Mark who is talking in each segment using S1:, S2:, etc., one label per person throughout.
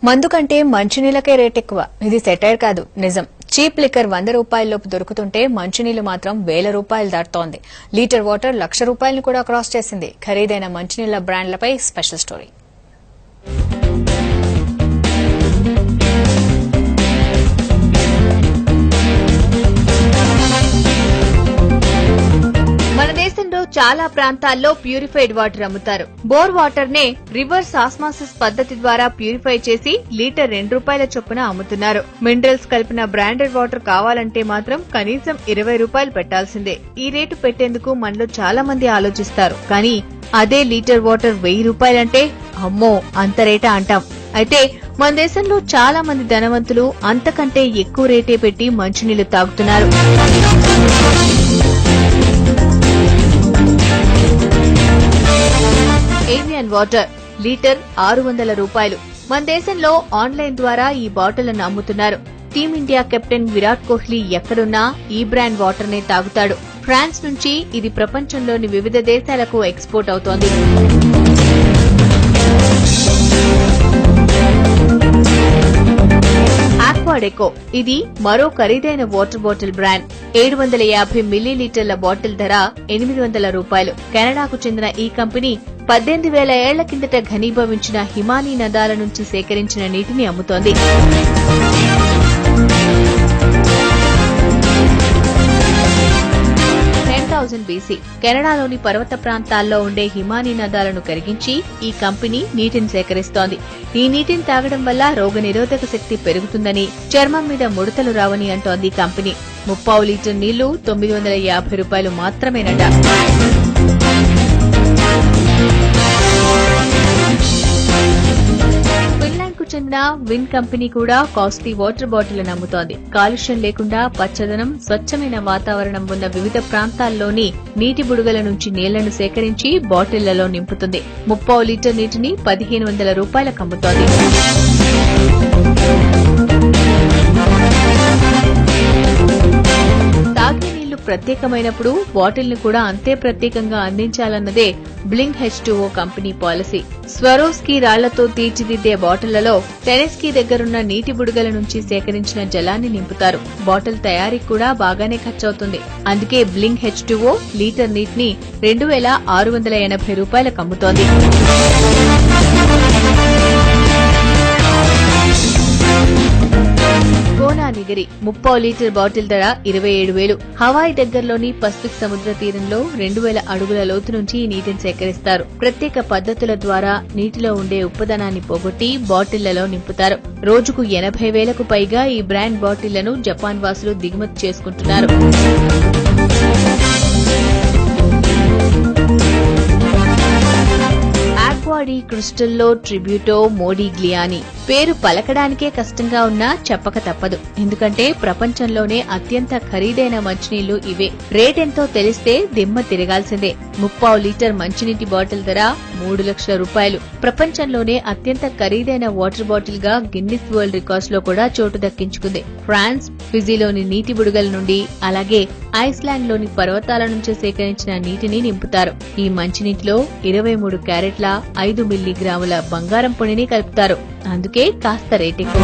S1: మందు కంటే మంచినీళ్ళకే రేట్ ఎక్కువ. ఇది సెటైర్ కాదు, నిజం. చీప్ లిక్కర్ 100 రూపాయల్లోపు దొరుకుతుంటే మంచినీళ్లు మాత్రం వేల రూపాయలు దాటుతోంది. లీటర్ వాటర్ 1,00,000 రూపాయలను కూడా క్రాస్ చేసింది. ఖరీదైన మంచినీళ్ల బ్రాండ్లపై స్పెషల్ స్టోరీ.
S2: చాలా ప్రాంతాల్లో ప్యూరిఫైడ్ వాటర్ అమ్ముతారు. బోర్ వాటర్ నే రివర్స్ ఆస్మాసిస్ పద్ధతి ద్వారా ప్యూరిఫై చేసి లీటర్ 2 రూపాయల చొప్పున అమ్ముతున్నారు. మినరల్స్ కలిపిన బ్రాండెడ్ వాటర్ కావాలంటే మాత్రం కనీసం 20 రూపాయలు పెట్టాల్సిందే. ఈ రేటు పెట్టేందుకు మనలో చాలా మంది ఆలోచిస్తారు. కానీ అదే లీటర్ వాటర్ 1000 రూపాయలంటే అమ్మో అంత రేటా అంటాం. అయితే మన దేశంలో చాలా మంది ధనవంతులు అంతకంటే ఎక్కువ రేటే పెట్టి మంచినీళ్లు తాగుతున్నారు. ఏవియన్ వాటర్ లీటర్ 600 రూపాయలు. మన దేశంలో ఆన్లైన్ ద్వారా ఈ బాటిళ్లను అమ్ముతున్నారు. టీమిండియా కెప్టెన్ విరాట్ కోహ్లీ ఎక్కడున్నా ఈ బ్రాండ్ వాటర్ నే తాగుతాడు. ఫ్రాన్స్ నుంచి ఇది ప్రపంచంలోని వివిధ దేశాలకు ఎక్స్పోర్ట్ అవుతోంది. ఆక్వాడెకో ఇది మరో ఖరీదైన వాటర్ బాటిల్ బ్రాండ్. 750 మిల్లీలీటర్ల బాటిల్ ధర 800 రూపాయలు. కెనడాకు చెందిన ఈ కంపెనీ 18,000 ఏళ్ల కిందట ఘనీభవించిన హిమానీ నదాల నుంచి సేకరించిన నీటిని అమ్ముతోంది. BC కెనడాలోని పర్వత ప్రాంతాల్లో ఉండే హిమానీ నదాలను కరిగించి ఈ కంపెనీ నీటిని సేకరిస్తోంది. ఈ నీటిని తాగడం వల్ల రోగనిరోధక శక్తి పెరుగుతుందని, చర్మం మీద ముడతలు రావని అంటోంది కంపెనీ. 30 లీటర్ నీళ్లు 950 రూపాయలు మాత్రమేనట. చెందిన విన్ కంపెనీ కూడా కాస్ట్లీ వాటర్ బాటిల్ అమ్ముతోంది. కాలుష్యం లేకుండా పచ్చదనం, స్వచ్ఛమైన వాతావరణం ఉన్న వివిధ ప్రాంతాల్లోని నీటి బుడగల నుంచి నీళ్లను సేకరించి బాటిళ్లలో నింపుతుంది. 30 లీటర్ నీటిని 1,500 రూపాయలకు అమ్ముతోంది. తాగే నీళ్లు ప్రత్యేకమైనప్పుడు బాటిల్ ను కూడా అంతే ప్రత్యేకంగా అందించాలన్నదే Blink H2O company policy. Swarovski రాళ్లతో తీర్చిదిద్దే బాటిళ్లలో టెనెస్కీ దగ్గరున్న నీటి బుడగల నుంచి సేకరించిన జలాన్ని నింపుతారు. బాటిల్ తయారీకి కూడా బాగానే ఖర్చవుతుంది. అందుకే బ్లింక్ H2O లీటర్ నీటిని 2,680 రూపాయలకు అమ్ముతోంది. గోనానిగరి 30 లీటర్ బాటిల్ ధర 27,000. హవాయి దగ్గరలోని పసిఫిక్ సముద్ర తీరంలో 2,000 అడుగుల లోతు నుంచి ఈ నీటిని సేకరిస్తారు. ప్రత్యేక పద్ధతుల ద్వారా నీటిలో ఉండే ఉప్పదనాన్ని పోగొట్టి బాటిళ్లలో నింపుతారు. రోజుకు 80,000కు పైగా ఈ బ్రాండ్ బాటిళ్లను జపాన్ వాసులు దిగుమతి చేసుకుంటున్నారు. ఆక్వాడీ క్రిస్టల్లో ట్రిబ్యూటో మోడిగ్లియాని పేరు పలకడానికే కష్టంగా ఉన్నా చెప్పక తప్పదు. ఎందుకంటే ప్రపంచంలోనే అత్యంత ఖరీదైన మంచినీళ్లు ఇవే. రేటెంతో తెలిస్తే దిమ్మ తిరగాల్సిందే. 30 లీటర్ మంచినీటి బాటిల్ ధర 3 లక్షల రూపాయలు. ప్రపంచంలోనే అత్యంత ఖరీదైన వాటర్ బాటిల్ గా గిన్నిస్ వరల్డ్ రికార్డ్స్ లో కూడా చోటు దక్కించుకుంది. ఫ్రాన్స్, ఫిజీలోని నీటి బుడగల నుండి, అలాగే ఐస్లాండ్ లోని పర్వతాల నుంచి సేకరించిన నీటిని నింపుతారు. ఈ మంచినీటిలో 23 క్యారెట్ల 5 మిల్లీగ్రాముల బంగారం పొడిని కలుపుతారు. అందుకే కాస్త రేట్ ఎక్కువ.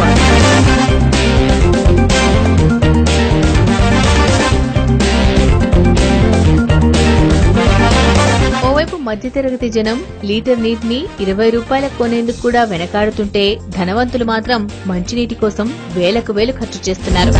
S2: ఓవైపు మధ్యతరగతి జనం లీటర్ నీటిని 20 రూపాయలకు కొనేందుకు కూడా వెనకాడుతుంటే, ధనవంతులు మాత్రం మంచినీటి కోసం వేలకు వేలు ఖర్చు చేస్తున్నారు.